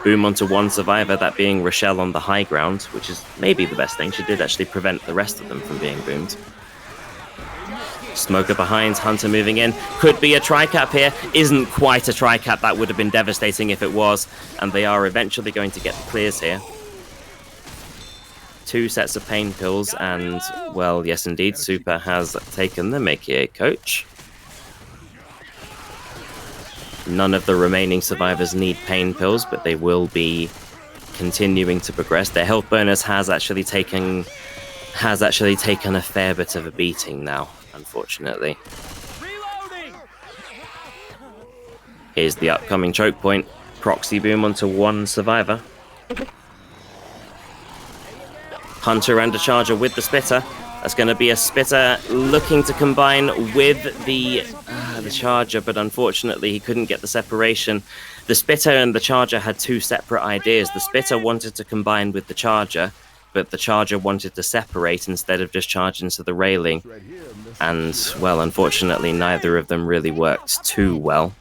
Boom onto 1 survivor, that being Rochelle on the high ground, which is maybe the best thing. She did actually prevent the rest of them from being boomed. Smoker behind, Hunter moving in. Could be a tri-cap here. Isn't quite a tri-cap. That would have been devastating if it was. And they are eventually going to get the clears here. 2 sets of pain pills, and, well, yes indeed, Super has taken them, aka Coach. None of the remaining survivors need pain pills, but they will be continuing to progress. Their health bonus has actually taken a fair bit of a beating now, unfortunately. Here's the upcoming choke point. Proxy boom onto 1 survivor. Hunter and a charger with the spitter. That's going to be a spitter looking to combine with the charger, but unfortunately he couldn't get the separation. The spitter and the charger had 2 separate ideas. The spitter wanted to combine with the charger, but the charger wanted to separate instead of just charge into the railing. And, well, unfortunately neither of them really worked too well.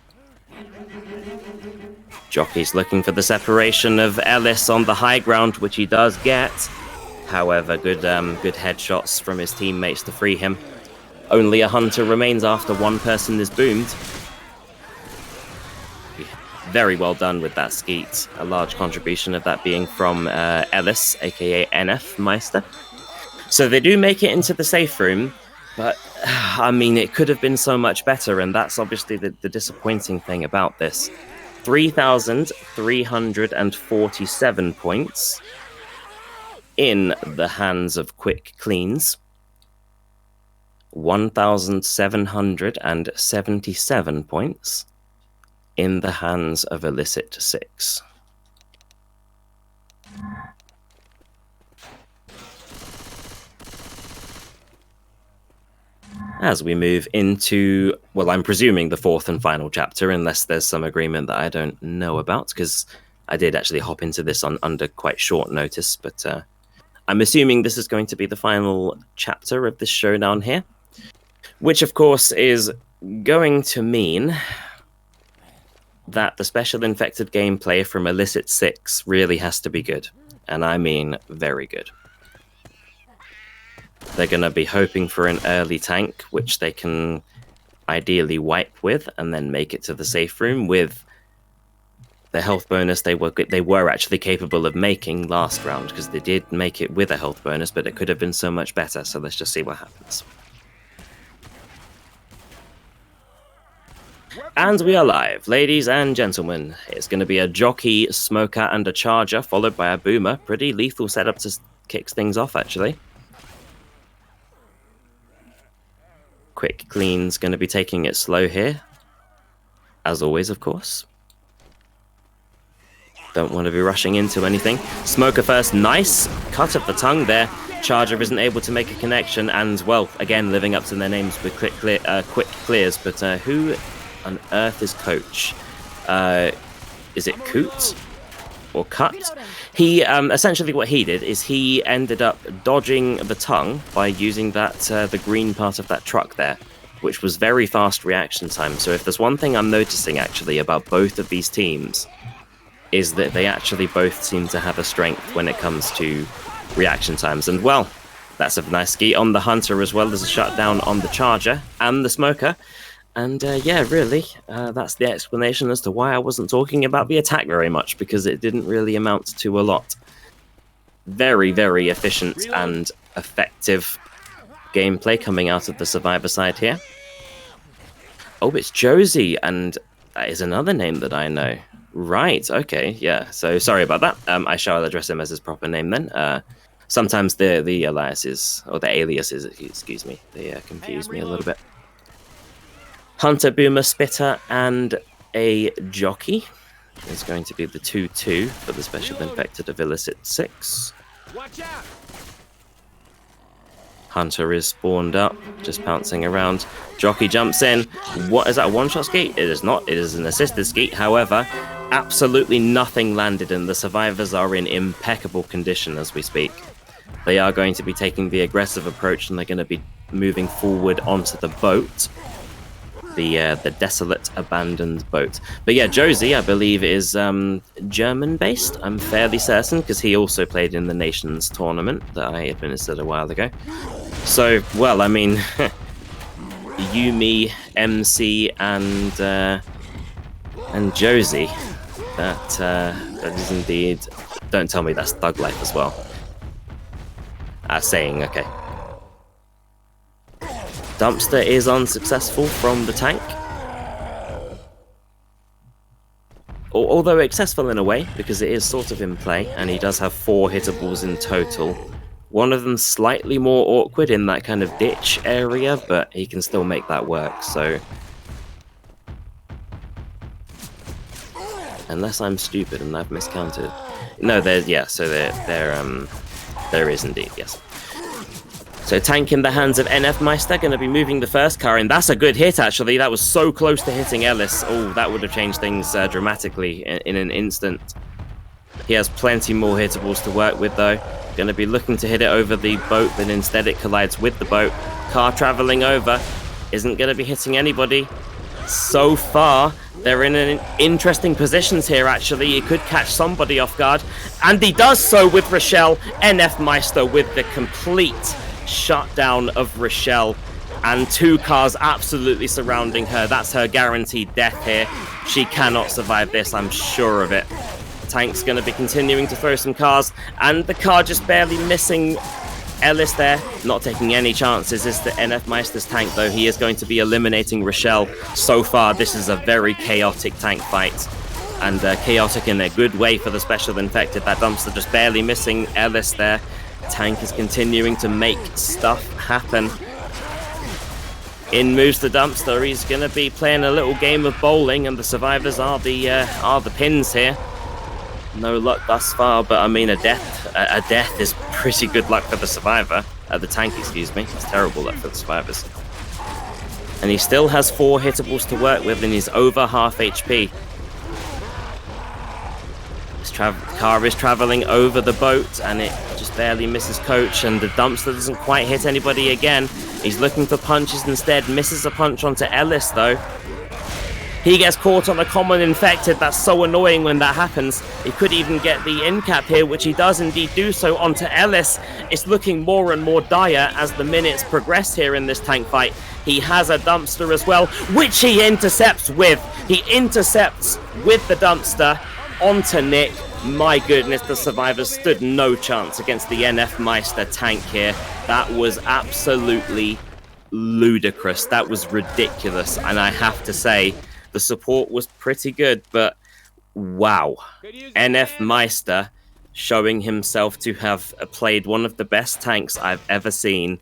Jockey's looking for the separation of Ellis on the high ground, which he does get. However, good headshots from his teammates to free him. Only a Hunter remains after 1 person is boomed. Very well done with that skeet. A large contribution of that being from Ellis, aka NF Meister. So they do make it into the safe room, but I mean, it could have been so much better, and that's obviously the disappointing thing about this. 3,347 points in the hands of QUICKCLEANS. 1,777 points in the hands of ILLsix. As we move into, well, I'm presuming the 4th and final chapter, unless there's some agreement that I don't know about, because I did actually hop into this under quite short notice, but I'm assuming this is going to be the final chapter of this showdown here, which of course is going to mean that the special infected gameplay from ILLsix really has to be good, and I mean very good. They're going to be hoping for an early tank, which they can ideally wipe with, and then make it to the safe room with the health bonus they were actually capable of making last round, because they did make it with a health bonus, but it could have been so much better. So let's just see what happens. And we are live, ladies and gentlemen. It's going to be a jockey, smoker, and a charger, followed by a boomer. Pretty lethal setup to kick things off, actually. QUICKCLEANS going to be taking it slow here, as always, of course. Don't want to be rushing into anything. Smoker first, nice cut of the tongue there. Charger isn't able to make a connection, and, well, again, living up to their names with quick clears. But who on earth is Coach? Is it Coot or Cut? He essentially what he did is he ended up dodging the tongue by using that the green part of that truck there, which was very fast reaction time. So if there's one thing I'm noticing actually about both of these teams, is that they actually both seem to have a strength when it comes to reaction times. And, well, that's a nice ski on the Hunter as well as a shutdown on the Charger and the Smoker. And, yeah, really, that's the explanation as to why I wasn't talking about the attack very much, because it didn't really amount to a lot. Very, very efficient and effective gameplay coming out of the Survivor side here. Oh, it's Josie, and that is another name that I know. Right, okay, yeah, so sorry about that. I shall address him as his proper name then. Sometimes the aliases, or the aliases, excuse me, they confuse me a little bit. Hunter, Boomer, Spitter, and a Jockey is going to be the 2-2 for the Special Infected of ILLsix. Watch out! Hunter is spawned up, just pouncing around. Jockey jumps in. What is that, a one-shot ski? It is not. It is an assisted ski. However, absolutely nothing landed, and the survivors are in impeccable condition as we speak. They are going to be taking the aggressive approach, and they're going to be moving forward onto the boat. The desolate, abandoned boat. But yeah, Josie, I believe, is German-based. I'm fairly certain, because he also played in the Nations tournament that I administered a while ago. So, well, I mean, Yumi, MC, and Josie. That is indeed. Don't tell me that's Thug Life as well. Saying, okay. Dumpster is unsuccessful from the tank. Although successful in a way, because it is sort of in play, and he does have 4 hittables in total. One of them slightly more awkward in that kind of ditch area, but he can still make that work, so... Unless I'm stupid and I've miscounted. No, there's, yeah, so there is indeed, yes. So tank in the hands of NF Meister, going to be moving the first car in. That's a good hit, actually. That was so close to hitting Ellis. Oh, that would have changed things dramatically in an instant. He has plenty more hittables to work with, though. Going to be looking to hit it over the boat, but instead it collides with the boat. Car traveling over. Isn't going to be hitting anybody. So far, they're in an interesting positions here, actually. He could catch somebody off guard. And he does so with Rochelle. NF Meister with the complete shutdown of Rochelle, and 2 cars absolutely surrounding her. That's her guaranteed death here. She cannot survive this, I'm sure of it. Tank's going to be continuing to throw some cars, and the car just barely missing Ellis there. Not taking any chances is the NF Meister's tank, though. He is going to be eliminating Rochelle. So far, this is a very chaotic tank fight, and chaotic in a good way for the Special Infected. That dumpster just barely missing Ellis there. Tank is continuing to make stuff happen. In moves the dumpster. He's going to be playing a little game of bowling, and the survivors are the pins here. No luck thus far, but I mean, a death is pretty good luck for the survivor. The tank, excuse me. It's terrible luck for the survivors. And he still has 4 hittables to work with, and he's over half HP. Car is traveling over the boat, and it just barely misses Coach, and the dumpster doesn't quite hit anybody again. He's looking for punches instead, misses a punch onto Ellis, though. He gets caught on a common infected. That's so annoying when that happens. He could even get the in cap here, which he does indeed do so onto Ellis. It's looking more and more dire as the minutes progress here in this tank fight. He has a dumpster as well, which he intercepts with. He intercepts with the dumpster onto Nick. My goodness, the survivors stood no chance against the NF Meister tank here. That was absolutely ludicrous. That was ridiculous. And I have to say, the support was pretty good, but wow. NF Meister showing himself to have played one of the best tanks I've ever seen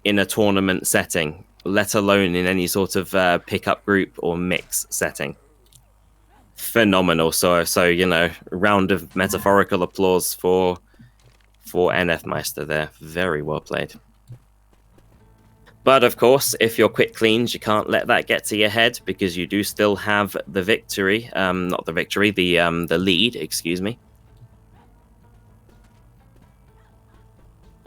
in a tournament setting, let alone in any sort of pickup group or mix setting. Phenomenal. So you know, round of metaphorical applause for NF Meister there. Very well played. But of course, if you're quick cleans, you can't let that get to your head, because you do still have the victory. Not the victory, the lead, excuse me.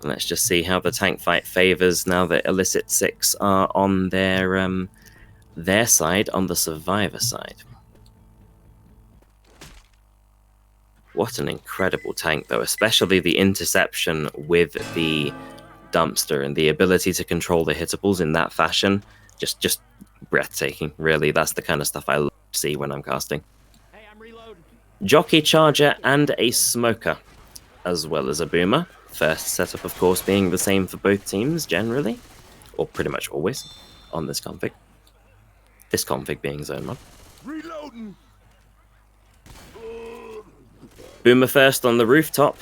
Let's just see how the tank fight favors now that ILLsix are on their side, on the survivor side. What an incredible tank, though, especially the interception with the dumpster and the ability to control the hittables in that fashion. Just breathtaking, really. That's the kind of stuff I love to see when I'm casting. Hey, I'm reloading. Jockey, charger, and a smoker, as well as a boomer. First setup, of course, being the same for both teams, generally. Or pretty much always, on this config. This config being zone mod. Reloading. Boomer first on the rooftop.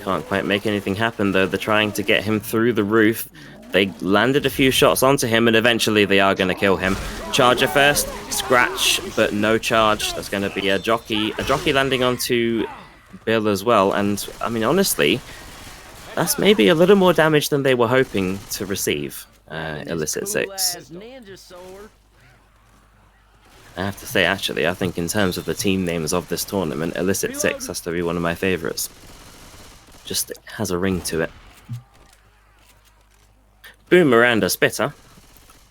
Can't quite make anything happen, though. They're trying to get him through the roof. They landed a few shots onto him, and eventually they are going to kill him. Charger first. Scratch, but no charge. That's going to be a jockey landing onto Bill as well. And, I mean, honestly, that's maybe a little more damage than they were hoping to receive, ILLsix. I have to say, actually, I think in terms of the team names of this tournament, ILLsix has to be one of my favorites. Just has a ring to it. Boomer and a spitter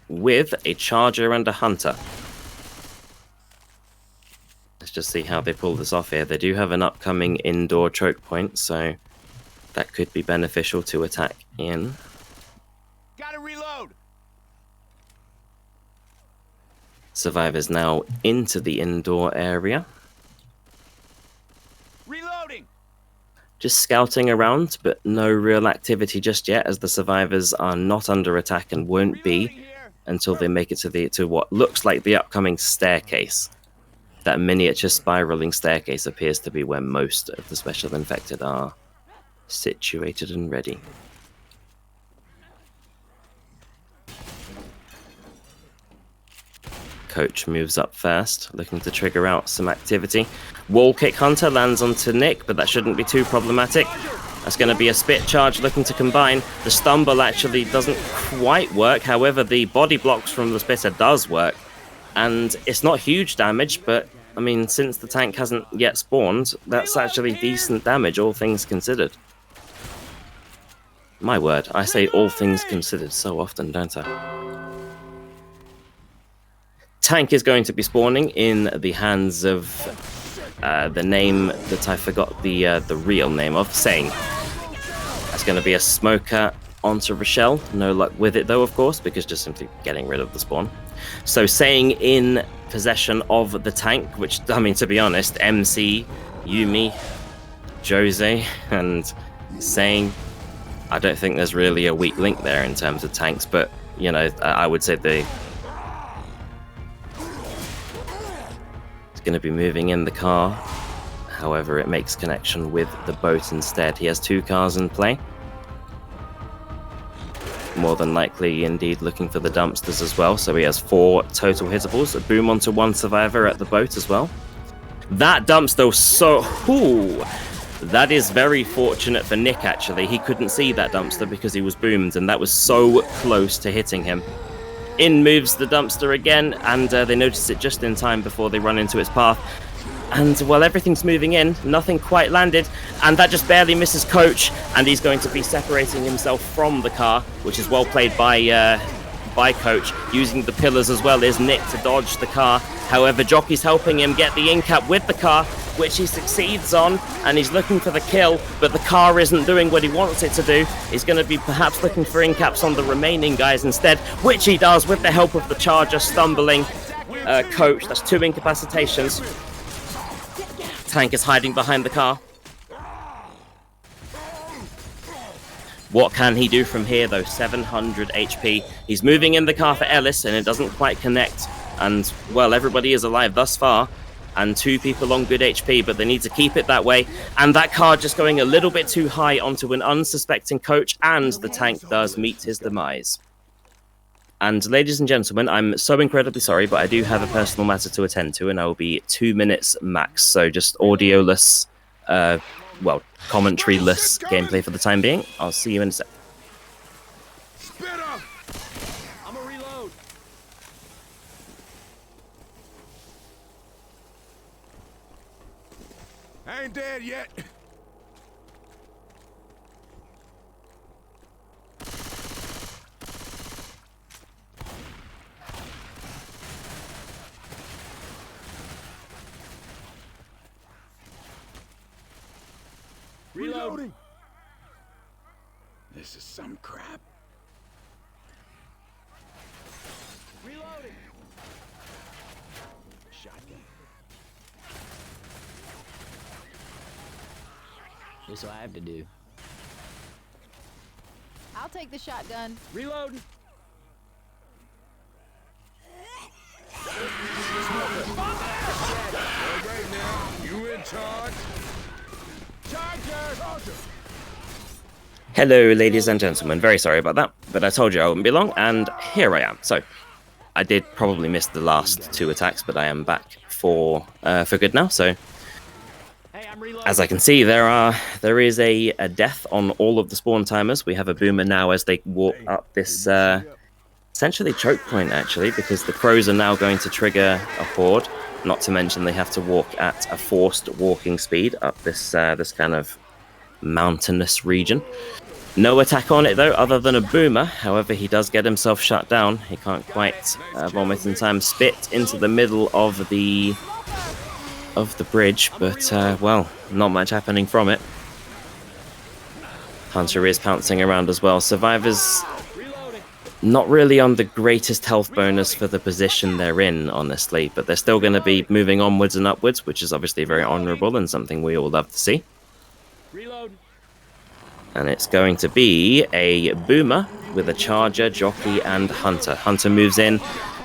with a charger and a hunter. Let's just see how they pull this off here. They do have an upcoming indoor choke point, so that could be beneficial to attack in. Gotta reload. Survivors now into the indoor area. Reloading. Just scouting around, but no real activity just yet, as the survivors are not under attack and won't be until they make it to what looks like the upcoming staircase. That miniature spiraling staircase appears to be where most of the special infected are situated and ready. Coach moves up first, looking to trigger out some activity. Wall kick hunter lands onto Nick, but that shouldn't be too problematic. That's going to be a spit charge looking to combine. The stumble actually doesn't quite work. However, the body blocks from the spitter does work. And it's not huge damage, but I mean, since the tank hasn't yet spawned, that's actually decent damage, all things considered. My word, I say all things considered so often, don't I? Tank is going to be spawning in the hands of the name that I forgot the real name of, Sane. That's going to be a smoker onto Rochelle. No luck with it, though, of course, because just simply getting rid of the spawn. So Sane in possession of the tank, which, I mean, to be honest, MC, Yumi, Jose, and Sane, I don't think there's really a weak link there in terms of tanks, but, you know, I would say the... going to be moving in the car. However, it makes connection with the boat instead. He has 2 cars in play. More than likely, indeed, looking for the dumpsters as well. So he has 4 total hittables. A boom onto 1 survivor at the boat as well. That dumpster was so... Ooh, that is very fortunate for Nick, actually. He couldn't see that dumpster because he was boomed, and that was so close to hitting him. In moves the dumpster again, and they notice it just in time before they run into its path. And while everything's moving in, nothing quite landed, and that just barely misses Coach, and he's going to be separating himself from the car, which is well played by by Coach. Using the pillars as well is Nick to dodge the car. However, Jockey's helping him get the in-cap with the car, which he succeeds on, and he's looking for the kill, but the car isn't doing what he wants it to do. He's going to be perhaps looking for in-caps on the remaining guys instead, which he does with the help of the Charger stumbling Coach. That's 2 incapacitations. Tank is hiding behind the car. What can he do from here, though? 700 HP. He's moving in the car for Ellis, and it doesn't quite connect. And, well, everybody is alive thus far. And 2 people on good HP, but they need to keep it that way. And that car just going a little bit too high onto an unsuspecting Coach, and the tank does meet his demise. And ladies and gentlemen, I'm so incredibly sorry, but I do have a personal matter to attend to, and I will be 2 minutes max. So just audio-less, well, commentary-less gameplay for the time being. I'll see you in a sec. Spitter! I'm a reload. I ain't dead yet. Reloading. This is some crap. Reloading. Shotgun. This is what I have to do. I'll take the shotgun. Reloading. Right now, you in charge? Charger! Hello, ladies and gentlemen. Very sorry about that, but I told you I wouldn't be long, and here I am. So, I did probably miss the last 2 attacks, but I am back for good now. So, Hey, I'm reloading. as I can see, there is a death on all of the spawn timers. We have a boomer now as they walk up this essentially choke point, actually, because the crows are now going to trigger a horde. Not to mention they have to walk at a forced walking speed up this this kind of mountainous region. No attack on it though, other than a boomer. However, he does get himself shut down. He can't quite vomit in time. Spit into the middle of the bridge, but well, not much happening from it. Hunter is pouncing around as well. Survivors not really on the greatest health bonus for the position they're in, honestly, but they're still going to be moving onwards and upwards, which is obviously very honourable and something we all love to see. Reload. And it's going to be a boomer with a Charger, Jockey, and Hunter. Hunter moves in.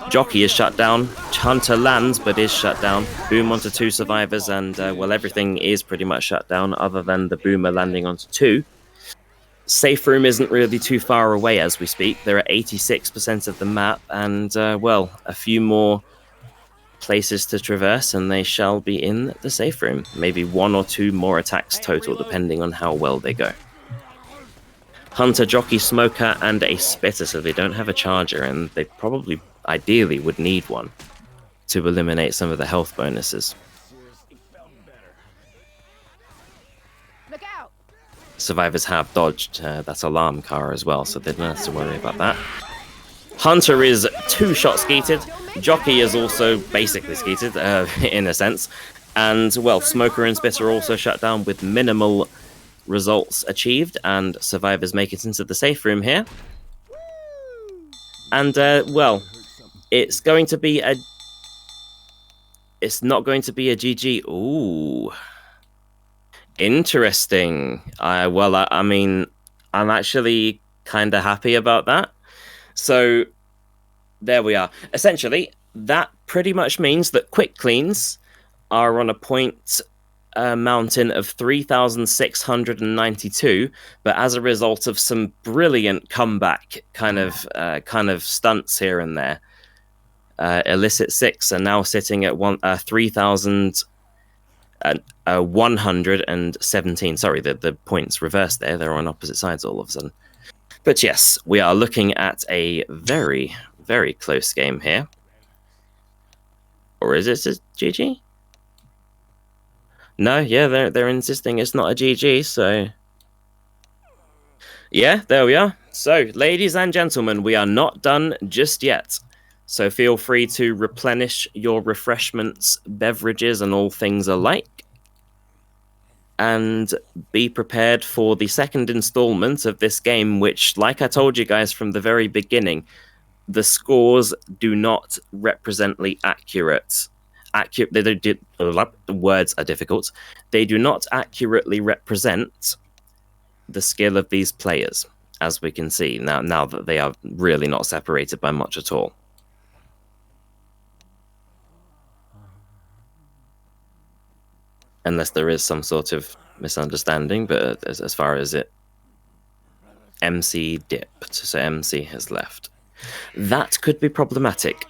Jockey is shut down. Hunter lands, but is shut down. Boom onto 2 survivors, and, well, everything is pretty much shut down, other than the boomer landing onto 2. Safe room isn't really too far away as we speak. They're at 86% of the map, and, well, a few more places to traverse, and they shall be in the safe room. Maybe 1 or 2 more attacks total, depending on how well they go. Hunter, Jockey, Smoker, and a Spitter, so they don't have a Charger, and they probably, ideally, would need one to eliminate some of the health bonuses. Look out! Survivors have dodged that alarm car as well, so they don't have to worry about that. Hunter is 2-shot skeeted. Jockey is also basically skeeted, in a sense. And, well, Smoker and Spitter are also shut down with minimal results achieved, and survivors make it into the safe room here. And, well, it's going to be a... It's not going to be a GG. Ooh. Interesting. Well, I mean, I'm actually kind of happy about that. So, there we are. Essentially, that pretty much means that QUICKCLEANS are on a point mountain of 3,692, but as a result of some brilliant comeback kind of stunts here and there, ILLsix are now sitting at 3,117. Sorry, the points reversed there. They're on opposite sides all of a sudden. But yes, we are looking at a very, very close game here. Or is it a GG? No, yeah, they're insisting it's not a GG, so... Yeah, there we are. So, ladies and gentlemen, we are not done just yet. So feel free to replenish your refreshments, beverages, and all things alike. And be prepared for the second installment of this game, which, like I told you guys from the very beginning, the scores do not represently accurate. Words are difficult. They do not accurately represent the skill of these players, as we can see now that they are really not separated by much at all. Unless there is some sort of misunderstanding, but as far as it, MC dipped, so MC has left. That could be problematic.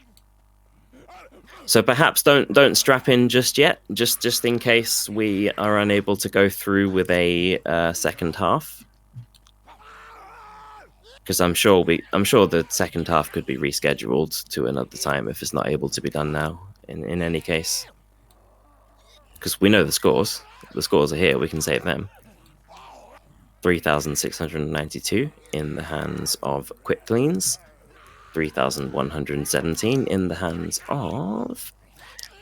So perhaps don't strap in just yet, just in case we are unable to go through with a second half. Because I'm sure the second half could be rescheduled to another time if it's not able to be done now. In any case, because we know the scores. The scores are here. We can save them. 3,692 in the hands of QUICKCLEANS. 3,117 in the hands of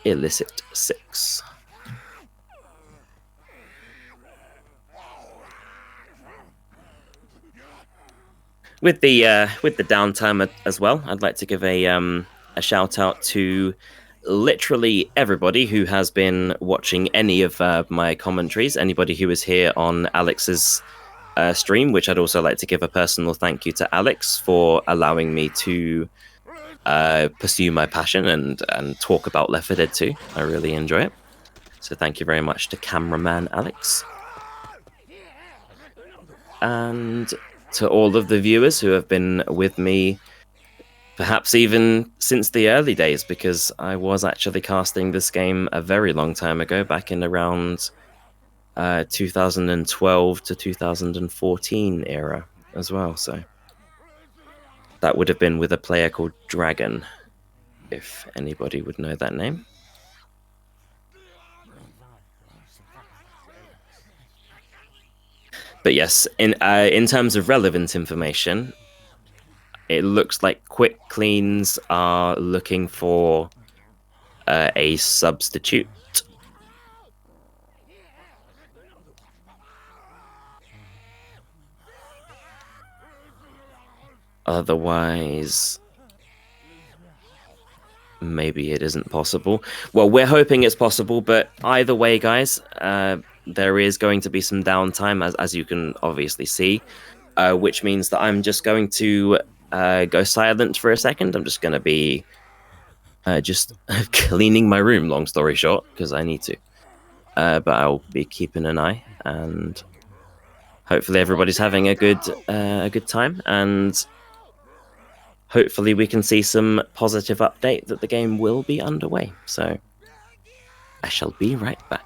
ILLsix. With the downtime as well, I'd like to give a shout out to literally everybody who has been watching any of my commentaries. Anybody who is here on Alex's stream, which I'd also like to give a personal thank you to Alex for allowing me to pursue my passion and talk about Left 4 Dead 2. I really enjoy it. So thank you very much to cameraman Alex. And to all of the viewers who have been with me, perhaps even since the early days, because I was actually casting this game a very long time ago, back in around 2012 to 2014 era as well. So that would have been with a player called Dragon, if anybody would know that name. But yes, in terms of relevant information, it looks like QUICKCLEANS are looking for a substitute. Otherwise, maybe it isn't possible. Well, we're hoping it's possible, but either way, guys, there is going to be some downtime, as you can obviously see, which means that I'm just going to go silent for a second. I'm just going to be just cleaning my room, long story short, because I need to. But I'll be keeping an eye, and hopefully everybody's having a good time, and hopefully we can see some positive update that the game will be underway. So I shall be right back.